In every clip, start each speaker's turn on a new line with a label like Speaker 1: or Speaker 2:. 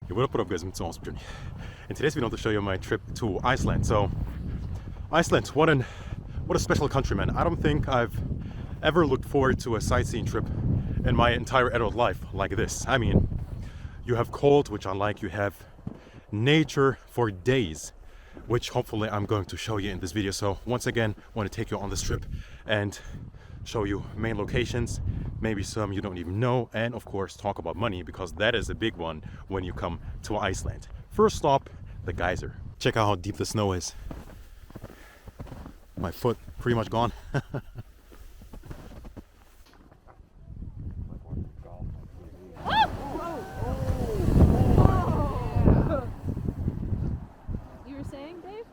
Speaker 1: Hey, what up guys, it's Awesome Journey. In today's video I want to show you my trip to Iceland. So Iceland, what a special country, man. I don't think I've ever looked forward to a sightseeing trip in my entire adult life like this. I mean, you have cold, which I like, you have nature for days, which hopefully I'm going to show you in this video. So once again, I want to take you on this trip and show you main locations, maybe some you don't even know, and of course talk about money, because that is a big one when you come to Iceland. First stop, the Geysir. Check out how deep the snow is. My foot pretty much gone.
Speaker 2: You were saying, Dave?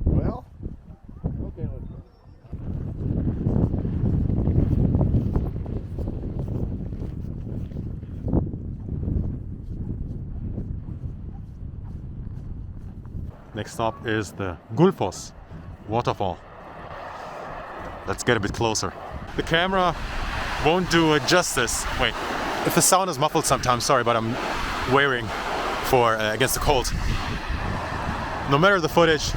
Speaker 1: Well, okay, let's go. Next stop is the Gullfoss waterfall. Let's get a bit closer. The camera won't do it justice. Wait, if the sound is muffled sometimes, sorry, but I'm wearing for against the cold. No matter the footage,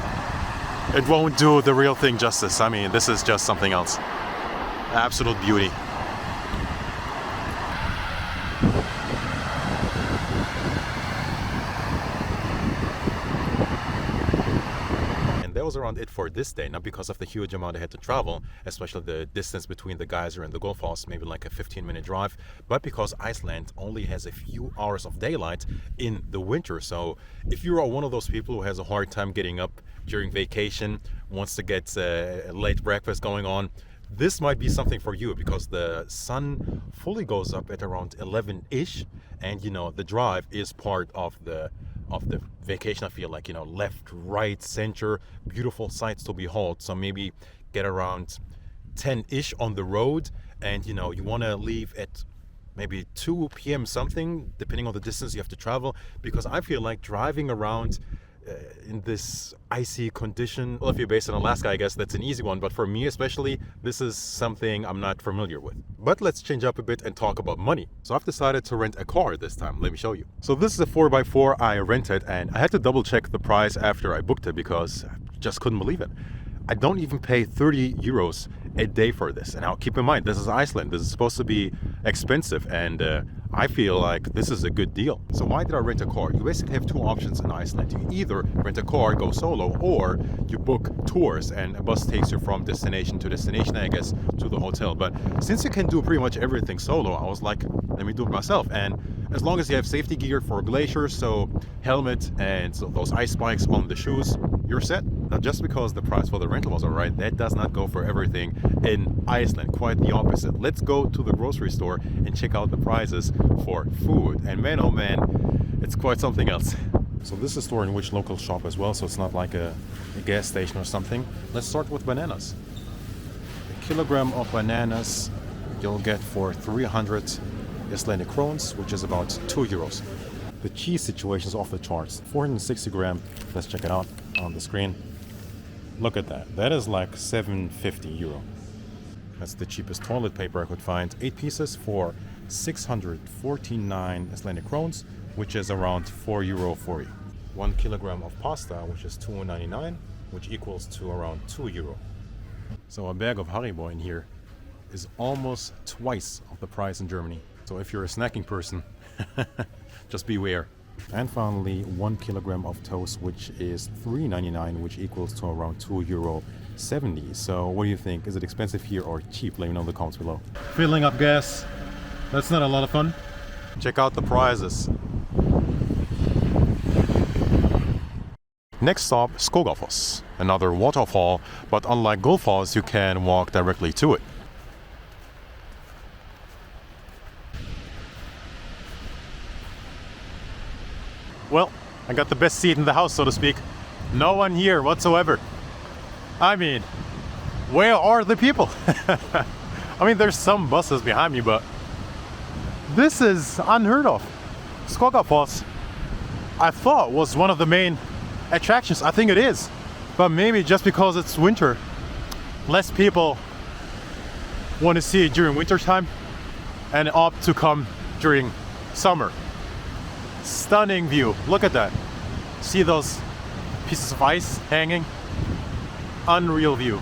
Speaker 1: it won't do the real thing justice. I mean, this is just something else. Absolute beauty. That was around it for this day, not because of the huge amount I had to travel, especially the distance between the Geysir and the Gullfoss, maybe like a 15-minute drive, but because Iceland only has a few hours of daylight in the winter. So if you are one of those people who has a hard time getting up during vacation, wants to get a late breakfast going on, this might be something for you, because the sun fully goes up at around 11-ish, and you know, the drive is part of the vacation. I feel like, you know, left, right, center, beautiful sights to behold. So maybe get around 10-ish on the road, and you know, you want to leave at maybe 2 p.m. something, depending on the distance you have to travel, because I feel like driving around in this icy condition, well, if you're based in Alaska, I guess that's an easy one, but for me especially, this is something I'm not familiar with. But let's change up a bit and talk about money. So I've decided to rent a car this time. Let me show you. So this is a 4x4 I rented, and I had to double check the price after I booked it because I just couldn't believe it. I don't even pay 30 euros a day for this. And now keep in mind, this is Iceland. This is supposed to be expensive, and I feel like this is a good deal. So why did I rent a car? You basically have two options in Iceland. You either rent a car, go solo, or you book tours and a bus takes you from destination to destination, I guess, to the hotel. But since you can do pretty much everything solo, I was like, let me do it myself. And as long as you have safety gear for glaciers, so helmet and so those ice spikes on the shoes, you're set. Now, just because the price for the rental was alright, that does not go for everything in Iceland. Quite the opposite. Let's go to the grocery store and check out the prices for food. And man, oh man, it's quite something else. So this is a store in which local shop as well, so it's not like a gas station or something. Let's start with bananas. A kilogram of bananas you'll get for 300 Icelandic krones, which is about 2 euros. The cheese situation is off the charts. 460 gram. Let's check it out on the screen. Look at that. That is like 750 euro. That's the cheapest toilet paper I could find. 8 pieces for 649 Icelandic krones, which is around 4 euro 40. 1 kilogram of pasta, which is 2.99, which equals to around 2 euro. So a bag of Haribo in here is almost twice of the price in Germany. So if you're a snacking person, just beware. And finally, 1 kilogram of toast, which is 3.99, which equals to around 2 euro 70. So what do you think? Is it expensive here or cheap? Let me know in the comments below. Filling up gas, that's not a lot of fun. Check out the prices. Next stop, Skogafoss, another waterfall, but unlike Gullfoss, you can walk directly to it. Well, I got the best seat in the house, so to speak. No one here whatsoever. I mean, where are the people? I mean, there's some buses behind me, but this is unheard of. Skogafoss, I thought, was one of the main attractions. I think it is, but maybe just because it's winter, less people want to see it during winter time and opt to come during summer. Stunning view. Look at that. See those pieces of ice hanging? Unreal view.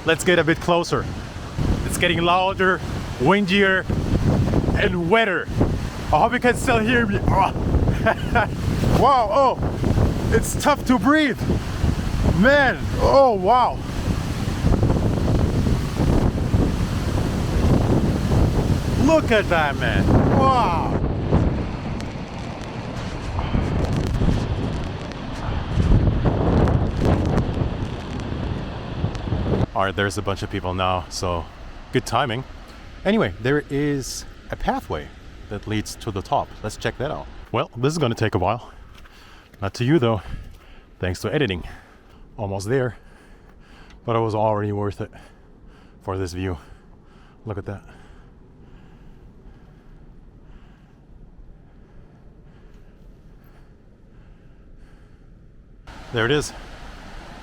Speaker 1: Let's get a bit closer. It's getting louder, windier, and wetter. I hope you can still hear me. Oh. Wow, oh, it's tough to breathe. Man, oh wow. Look at that, man. Wow. Alright, there's a bunch of people now, so good timing. Anyway, there is a pathway that leads to the top. Let's check that out. Well, this is gonna take a while. Not to you though, thanks to editing. Almost there, but it was already worth it for this view. Look at that. There it is,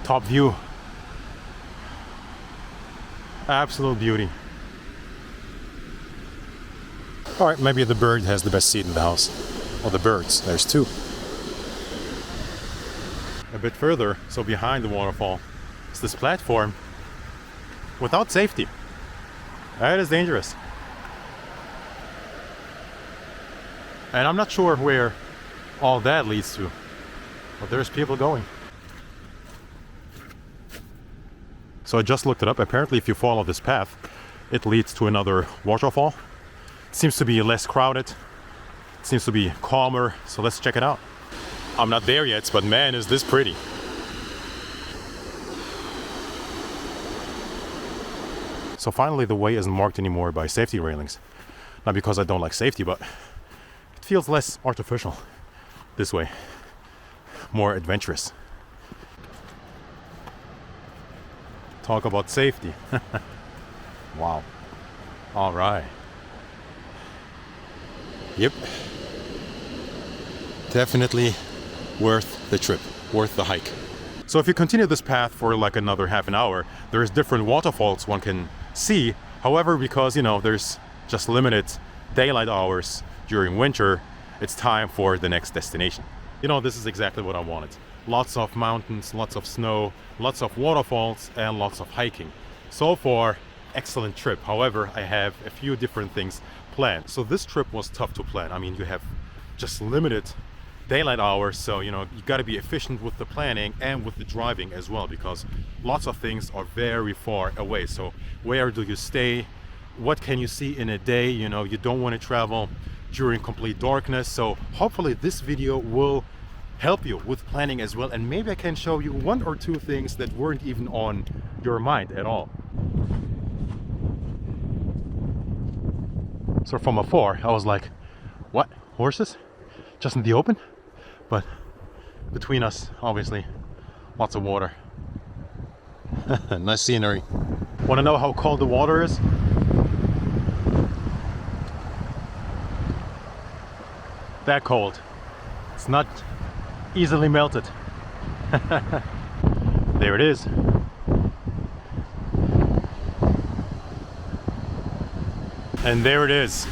Speaker 1: top view. Absolute beauty. All right, maybe the bird has the best seat in the house. Or the birds, there's two. A bit further, so behind the waterfall, is this platform without safety. That is dangerous. And I'm not sure where all that leads to, but there's people going. So I just looked it up. Apparently if you follow this path, it leads to another waterfall. It seems to be less crowded. It seems to be calmer. So let's check it out. I'm not there yet, but man, is this pretty. So finally the way isn't marked anymore by safety railings. Not because I don't like safety, but it feels less artificial this way. More adventurous. Talk about safety. Wow. All right. Yep. Definitely worth the trip, worth the hike. So if you continue this path for like another half an hour, there's different waterfalls one can see. However, because you know there's just limited daylight hours during winter, it's time for the next destination. You know, this is exactly what I wanted. Lots of mountains, lots of snow, lots of waterfalls, and lots of hiking. So far, excellent trip. However, I have a few different things planned. So this trip was tough to plan. I mean, you have just limited daylight hours, so you know, you got to be efficient with the planning and with the driving as well, because lots of things are very far away. So where do you stay? What can you see in a day? You know, you don't want to travel during complete darkness. So hopefully this video will help you with planning as well, and maybe I can show you one or two things that weren't even on your mind at all. So from afar I was like, what, horses just in the open? But between us, obviously, lots of water. Nice scenery. Want to know how cold the water is? That cold. It's not easily melted. There it is. And there it is,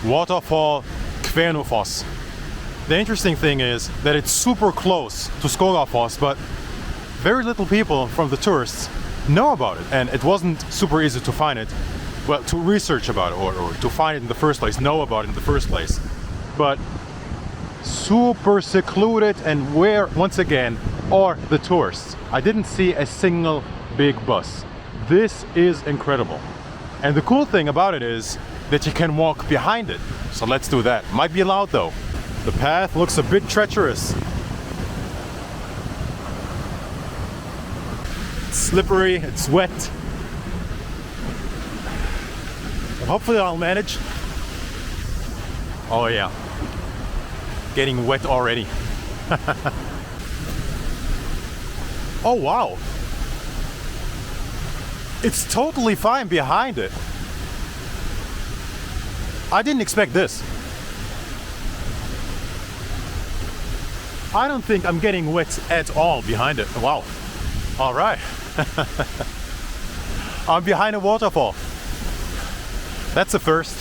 Speaker 1: waterfall Kvernufoss. The interesting thing is that it's super close to Skogafoss, but very little people from the tourists know about it, and it wasn't super easy to find it, well, to research about it, or to find it in the first place, know about it in the first place. But super secluded, and where, once again, are the tourists? I didn't see a single big bus. This is incredible. And the cool thing about it is that you can walk behind it. So let's do that. Might be loud though. The path looks a bit treacherous. It's slippery, it's wet. But hopefully I'll manage. Oh yeah. Getting wet already. Oh wow. It's totally fine behind it. I didn't expect this. I don't think I'm getting wet at all behind it. Wow. All right. I'm behind a waterfall. That's a first.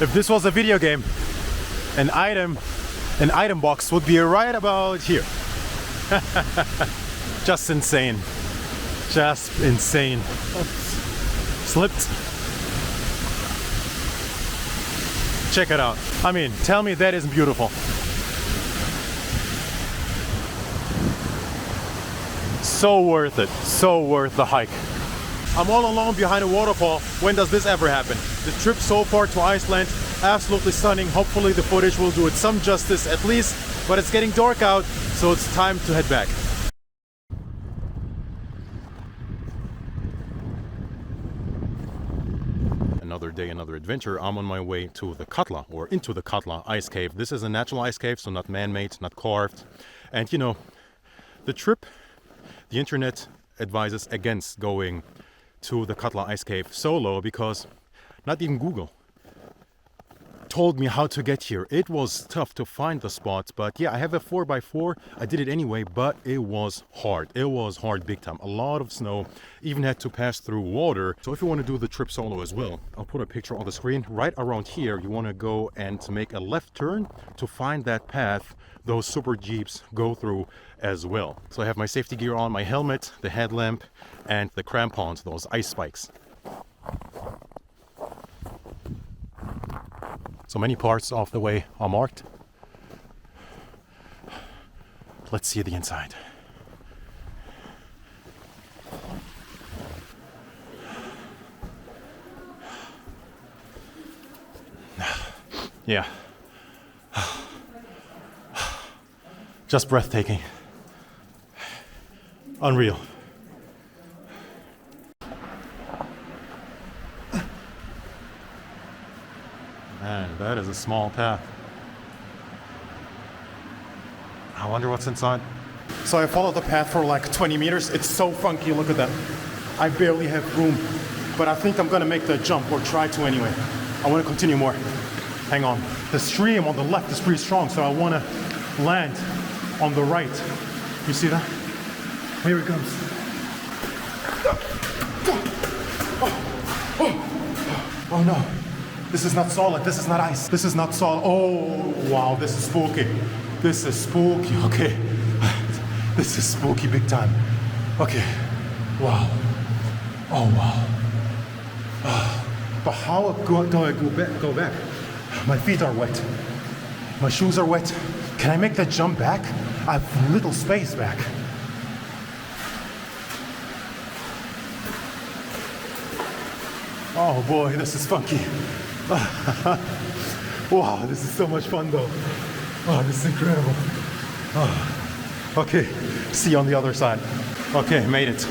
Speaker 1: If this was a video game, an item box would be right about here. Just insane. Just insane. Oops. Slipped. Check it out. I mean, tell me that isn't beautiful. So worth it. So worth the hike. I'm all alone behind a waterfall. When does this ever happen? The trip so far to Iceland, absolutely stunning. Hopefully the footage will do it some justice at least, but it's getting dark out, so it's time to head back. Another day, another adventure. I'm on my way to the Katla, or into the Katla Ice Cave. This is a natural ice cave, so not man-made, not carved. And you know, the trip, the internet advises against going to the Katla Ice Cave solo because not even Google told me how to get here. It was tough to find the spots, but yeah, I have a 4x4. I did it anyway, but it was hard. It was hard big time. A lot of snow, even had to pass through water. So if you want to do the trip solo as well, I'll put a picture on the screen. Right around here, you want to go and make a left turn to find that path those super jeeps go through as well. So I have my safety gear on, my helmet, the headlamp, and the crampons, those ice spikes. So many parts of the way are marked. Let's see the inside. Yeah. Just breathtaking. Unreal. Man, that is a small path. I wonder what's inside. So I followed the path for like 20 meters. It's so funky, look at that. I barely have room, but I think I'm gonna make the jump, or try to anyway. I wanna continue more. Hang on. The stream on the left is pretty strong, so I wanna land on the right. You see that? Here it comes. Oh no. This is not solid. This is not ice. This is not solid. Oh, wow. This is spooky. This is spooky. Okay. This is spooky big time. Okay. Wow. Oh, wow. But how do I go back? My feet are wet. My shoes are wet. Can I make that jump back? I have little space back. Oh boy, this is funky. Wow, this is so much fun though. Oh, this is incredible. Oh. Okay, see you on the other side. Okay, made it.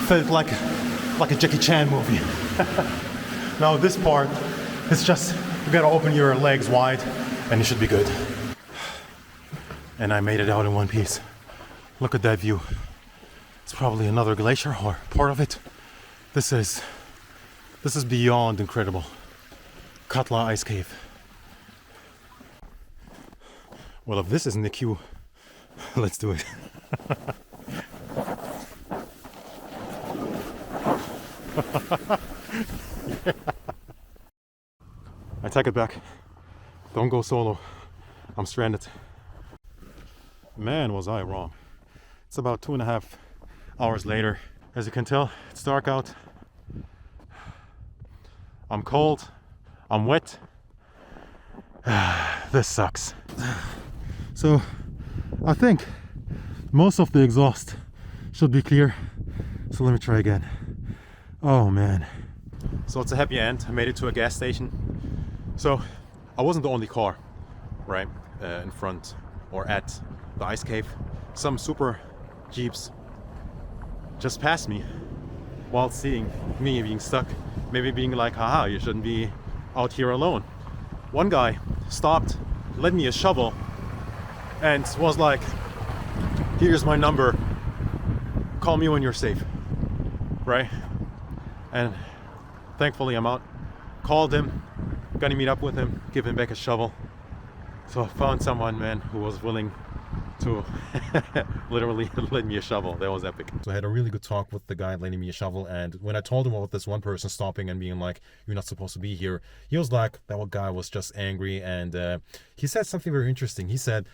Speaker 1: Felt like a Jackie Chan movie. Now this part, it's just, you gotta open your legs wide and it should be good. And I made it out in one piece. Look at that view. It's probably another glacier or part of it. This is beyond incredible. Katla Ice Cave. Well, if this isn't the queue, let's do it. Yeah. I take it back. Don't go solo. I'm stranded. Man, was I wrong. It's about 2.5 hours later. As you can tell, it's dark out. I'm cold. I'm wet. This sucks. So I think most of the exhaust should be clear. So let me try again. Oh man. So it's a happy end. I made it to a gas station. So I wasn't the only car, right, in front or at the ice cave. Some super jeeps just passed me while seeing me being stuck. Maybe being like, haha, you shouldn't be out here alone. One guy stopped, lent me a shovel, and was like, here's my number, call me when you're safe, right? And thankfully I'm out. Called him, gonna meet up with him, give him back a shovel. So I found someone, man, who was willing to literally lend me a shovel. That was epic. So I had a really good talk with the guy lending me a shovel, and when I told him about this one person stopping and being like, "You're not supposed to be here," he was like, that one guy was just angry, and he said something very interesting. He said,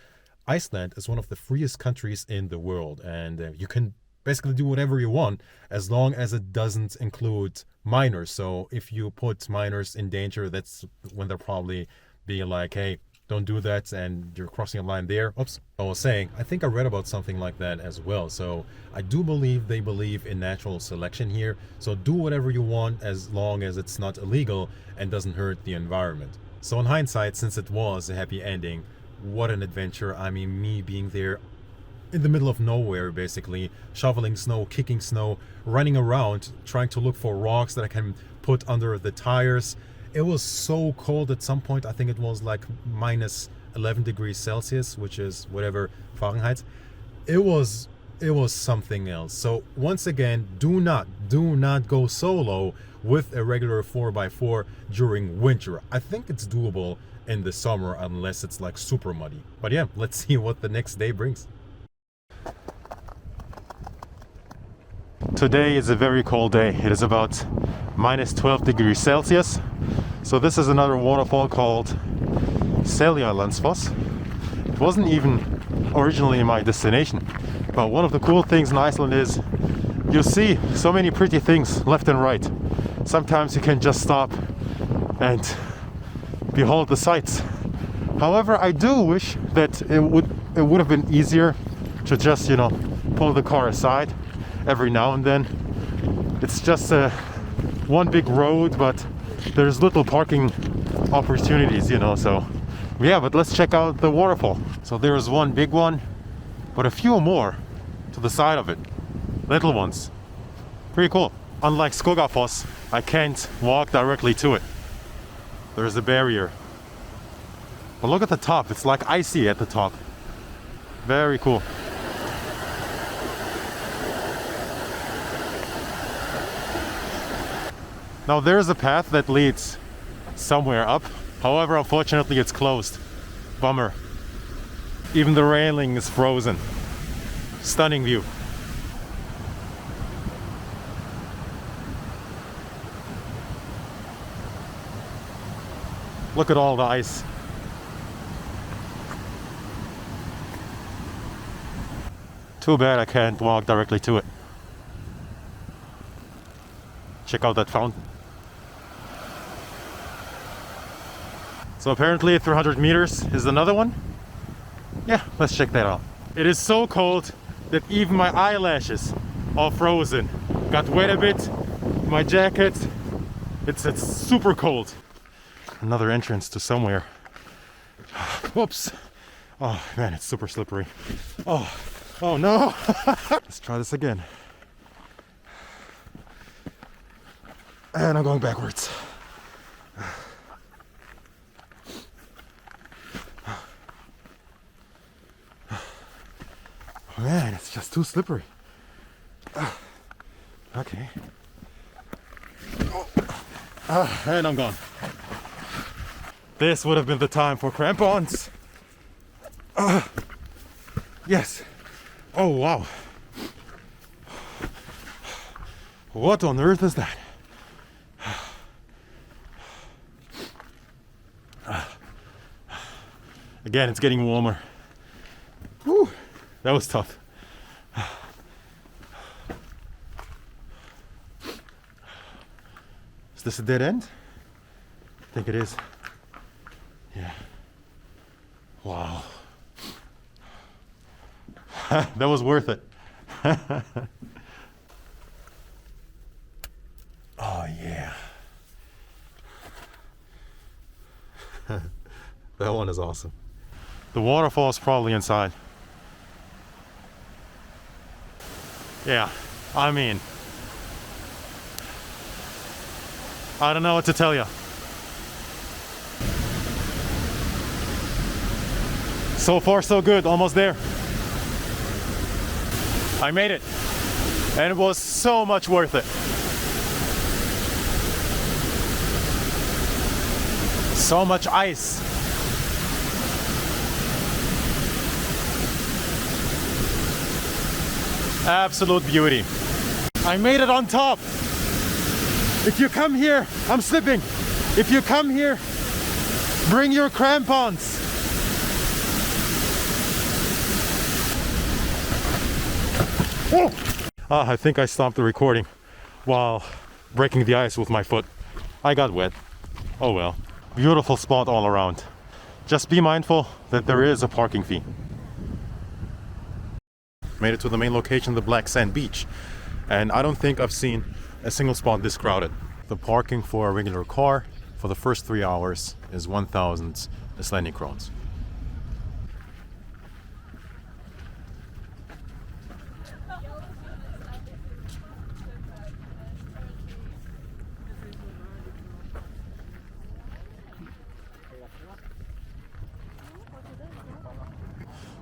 Speaker 1: Iceland is one of the freest countries in the world, and you can basically do whatever you want as long as it doesn't include minors. So if you put minors in danger, that's when they're probably being like, hey, don't do that, and you're crossing a line there. Oops. I was saying, I think I read about something like that as well. So I do believe they believe in natural selection here. So do whatever you want as long as it's not illegal and doesn't hurt the environment. So in hindsight, since it was a happy ending, what an adventure. I mean, me being there in the middle of nowhere, basically, shoveling snow, kicking snow, running around, trying to look for rocks that I can put under the tires. It was so cold at some point. I think it was like minus 11 degrees Celsius, which is whatever Fahrenheit. It was something else. So once again, do not go solo with a regular 4x4 during winter. I think it's doable in the summer unless it's like super muddy. But yeah, let's see what the next day brings. Today is a very cold day. It is about minus 12 degrees Celsius. So this is another waterfall called Seljalandsfoss. It wasn't even originally my destination, but one of the cool things in Iceland is you see so many pretty things left and right. Sometimes you can just stop and behold the sights. However, I do wish that it would have been easier to just, you know, pull the car aside every now and then. It's just one big road, but there's little parking opportunities, you know, so yeah, but let's check out the waterfall. So there's one big one, but a few more to the side of it, little ones. Pretty cool. Unlike Skogafoss, I can't walk directly to it. There's a barrier. But look at the top, it's like icy at the top. Very cool. Now there's a path that leads somewhere up. However, unfortunately it's closed. Bummer. Even the railing is frozen. Stunning view. Look at all the ice. Too bad I can't walk directly to it. Check out that fountain. So apparently 300 meters is another one. Yeah, let's check that out. It is so cold that even my eyelashes are frozen. Got wet a bit, my jacket, it's super cold. Another entrance to somewhere. Whoops. Oh man, it's super slippery. Oh no. Let's try this again. And I'm going backwards. Man, it's just too slippery. Okay. And I'm gone. This would have been the time for crampons. Yes. Oh wow. What on earth is that? Again, it's getting warmer. Whew, that was tough. Is this a dead end? I think it is. Yeah. Wow. That was worth it. Oh yeah. That one is awesome. The waterfall is probably inside. Yeah, I mean, I don't know what to tell you. So far so good, almost there. I made it, and it was so much worth it. So much ice. Absolute beauty. I made it on top. If you come here, I'm slipping. If you come here, bring your crampons. Oh! I think I stopped the recording while breaking the ice with my foot. I got wet. Oh well. Beautiful spot all around. Just be mindful that there is a parking fee. Made it to the main location, the Black Sand Beach. And I don't think I've seen a single spot this crowded. The parking for a regular car for the first 3 hours is 1,000 Icelandic crowns.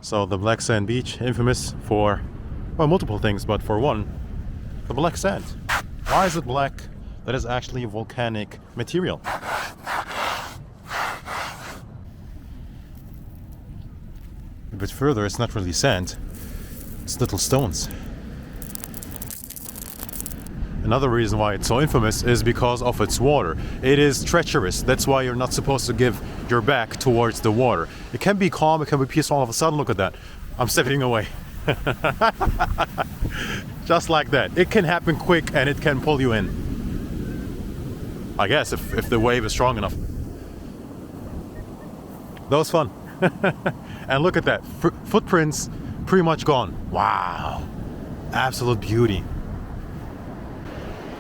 Speaker 1: So the Black Sand Beach, infamous for, well, multiple things, but for one, the black sand. Why is it black? That is actually volcanic material. A bit further, it's not really sand, it's little stones. Another reason why it's so infamous is because of its water. It is treacherous. That's why you're not supposed to give your back towards the water. It can be calm, it can be peaceful. All of a sudden, look at that. I'm stepping away. Just like that. It can happen quick and it can pull you in. I guess if the wave is strong enough. That was fun. And look at that. Footprints pretty much gone. Wow. Absolute beauty.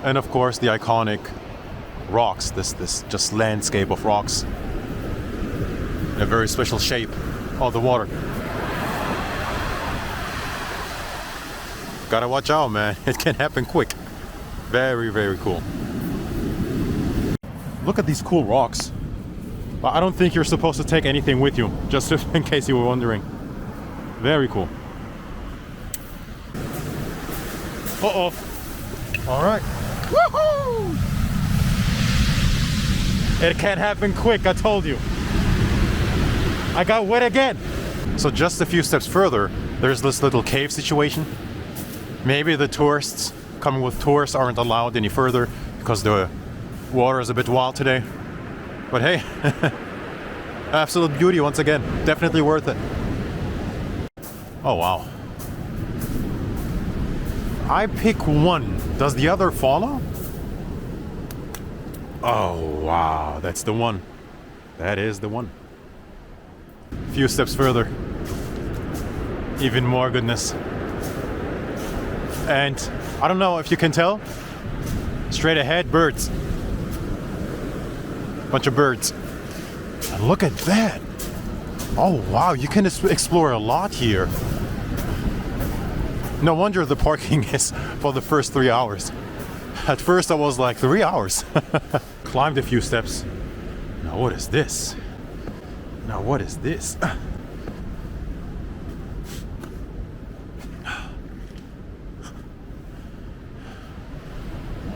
Speaker 1: And of course the iconic rocks, this just landscape of rocks in a very special shape of the water. Gotta watch out, man. It can happen quick. Very, very cool. Look at these cool rocks. But I don't think you're supposed to take anything with you, just in case you were wondering. Very cool. Uh-oh. All right. Woohoo! It can happen quick, I told you. I got wet again. So just a few steps further, there's this little cave situation. Maybe the tourists coming with tours aren't allowed any further because the water is a bit wild today. But hey, absolute beauty once again. Definitely worth it. Oh wow. I pick one. Does the other follow? Oh wow, that's the one. That is the one. A few steps further. Even more goodness. And I don't know if you can tell. Straight ahead, birds. Bunch of birds. And look at that. Oh wow, you can explore a lot here. No wonder the parking is for the first 3 hours. At first I was like, 3 hours? Climbed a few steps. Now what is this? Now what is this?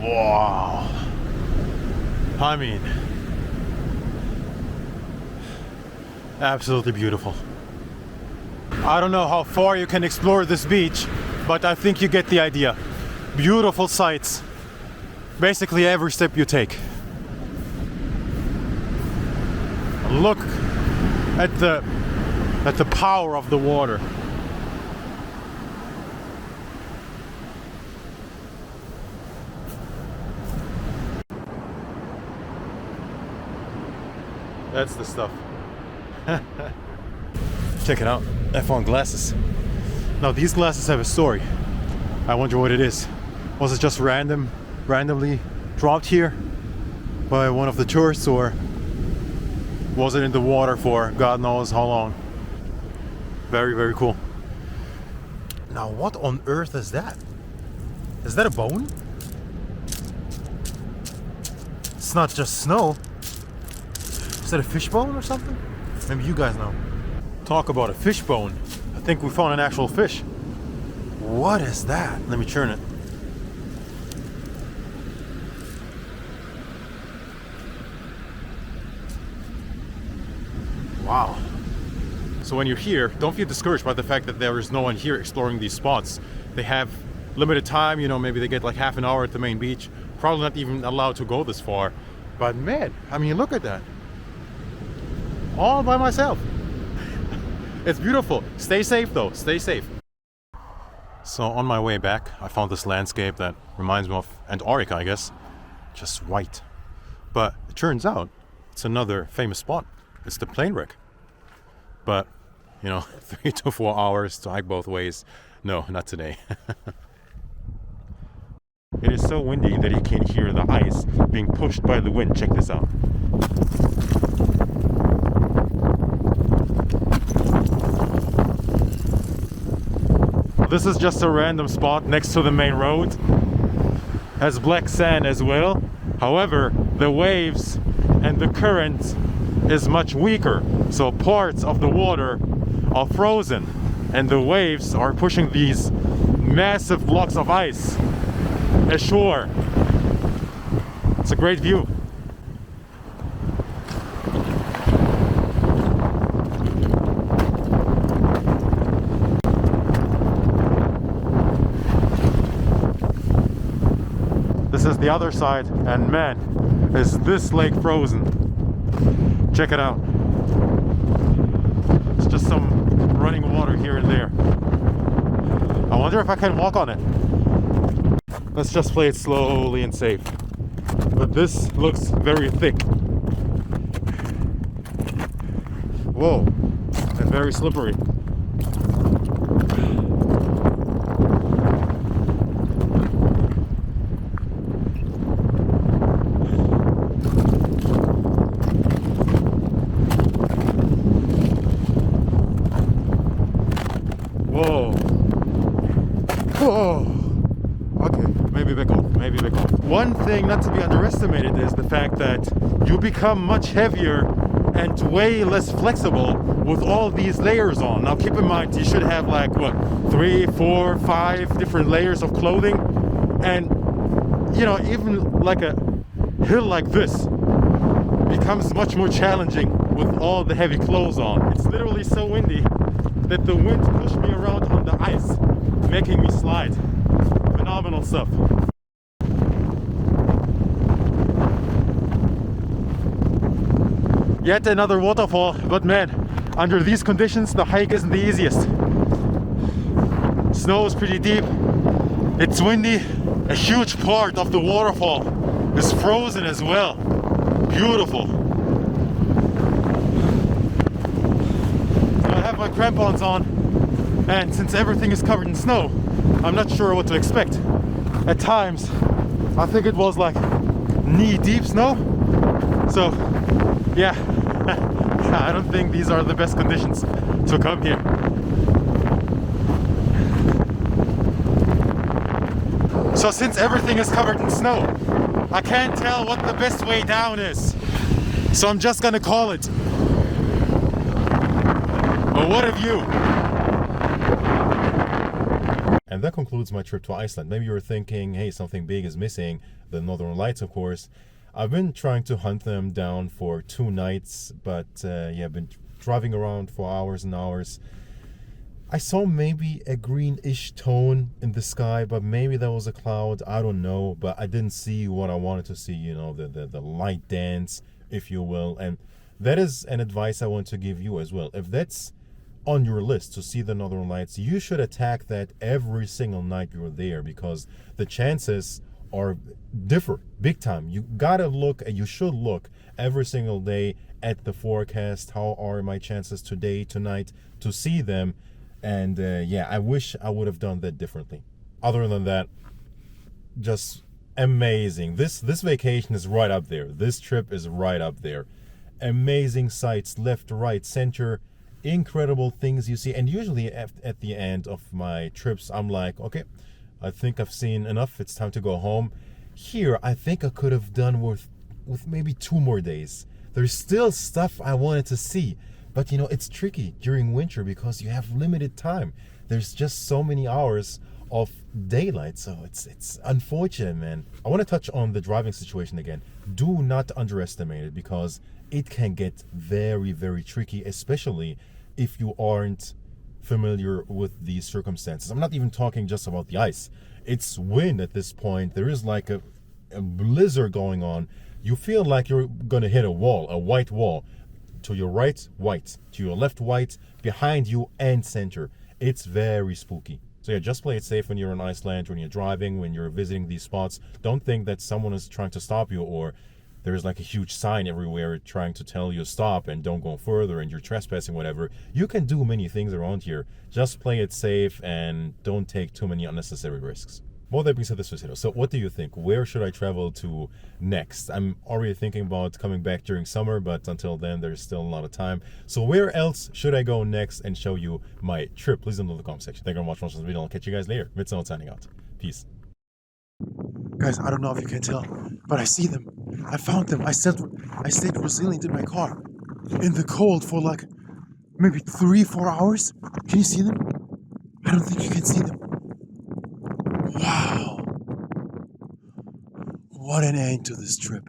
Speaker 1: Wow. I mean, absolutely beautiful. I don't know how far you can explore this beach, but I think you get the idea. Beautiful sights. Basically every step you take. Look at the power of the water. That's the stuff. Check it out. I found glasses. Now these glasses have a story. I wonder what it is. Was it just randomly dropped here by one of the tourists, or was it in the water for God knows how long? Very, very cool. Now what on earth is that? Is that a bone? It's not just snow. Is that a fish bone or something? Maybe you guys know. Talk about a fish bone. I think we found an actual fish. What is that? Let me turn it. Wow. So when you're here, don't feel discouraged by the fact that there is no one here exploring these spots. they have limited time, you know, maybe they get like half an hour at the main beach. Probably not even allowed to go this far. But man, I mean, look at that. All by myself. It's beautiful. Stay safe though, stay safe. So on my way back, I found this landscape that reminds me of Antarctica, I guess. Just white. But it turns out it's another famous spot. It's the plane wreck. But, you know, 3 to 4 hours to hike both ways. No, not today. It is so windy that you can hear the ice being pushed by the wind. Check this out. This is just a random spot next to the main road. Has black sand as well. However, the waves and the current is much weaker. So parts of the water are frozen and the waves are pushing these massive blocks of ice ashore. It's a great view. This is the other side, and man, is this lake frozen. Check it out. It's just some running water here and there. I wonder if I can walk on it. Let's just play it slowly and safe. But this looks very thick. Whoa, and very slippery. Whoa. Whoa. Okay, maybe back off, maybe back off. One thing not to be underestimated is the fact that you become much heavier and way less flexible with all these layers on. Now keep in mind, you should have like, what, 3, 4, 5 different layers of clothing. And, you know, even like a hill like this becomes much more challenging with all the heavy clothes on. It's literally so windy that the wind pushed me around on the ice, making me slide. Phenomenal stuff. Yet another waterfall, but man, under these conditions the hike isn't the easiest. Snow is pretty deep, it's windy, a huge part of the waterfall is frozen as well. Beautiful. So I have my crampons on, and since everything is covered in snow, I'm not sure what to expect. At times, I think it was like knee-deep snow. So, yeah, I don't think these are the best conditions to come here. So since everything is covered in snow, I can't tell what the best way down is. So I'm just gonna call it. But what of you? And that concludes my trip to Iceland. Maybe you're thinking, hey, something big is missing. The Northern Lights, of course. I've been trying to hunt them down for 2 nights, but yeah, I've been driving around for hours and hours. I saw maybe a greenish tone in the sky, but maybe that was a cloud. I don't know, but I didn't see what I wanted to see, you know, the light dance, if you will. And that is an advice I want to give you as well. If that's on your list to see the Northern Lights, you should attack that every single night you're there, because the chances are differ big time. You gotta look, and you should look every single day at the forecast. How are my chances today, tonight, to see them? And yeah, I wish I would have done that differently. Other than that, just amazing. This vacation is right up there. This trip is right up there. Amazing sights, left, right, center, incredible things you see. And usually at the end of my trips, I'm like, okay, I think I've seen enough. It's time to go home. Here, I think I could have done with maybe 2 more days. There's still stuff I wanted to see. But you know, it's tricky during winter because you have limited time. There's just so many hours of daylight, so it's unfortunate, man. I want to touch on the driving situation again. Do not underestimate it, because it can get very, very tricky, especially if you aren't
Speaker 2: familiar with these circumstances. I'm not even talking just about the ice. It's wind at this point. There is like a blizzard going on. You feel like you're gonna hit a wall, a white wall. To your right, white. To your left, white. Behind you and center. It's very spooky. So yeah, just play it safe when you're in Iceland, when you're driving, when you're visiting these spots. Don't think that someone is trying to stop you, or there's like a huge sign everywhere trying to tell you stop and don't go further and you're trespassing, whatever. You can do many things around here. Just play it safe and don't take too many unnecessary risks. Well, that being said, this was Hito. So what do you think? Where should I travel to next? I'm already thinking about coming back during summer, but until then, there's still a lot of time. So where else should I go next and show you my trip? Please leave in the comment section. Thank you very much for watching this video. I'll catch you guys later. Mitzel signing out. Peace.
Speaker 3: Guys, I don't know if you can tell, but I see them. I found them. I stayed resilient in my car. In the cold for like maybe 3-4 hours. Can you see them? I don't think you can see them. Wow. What an end to this trip.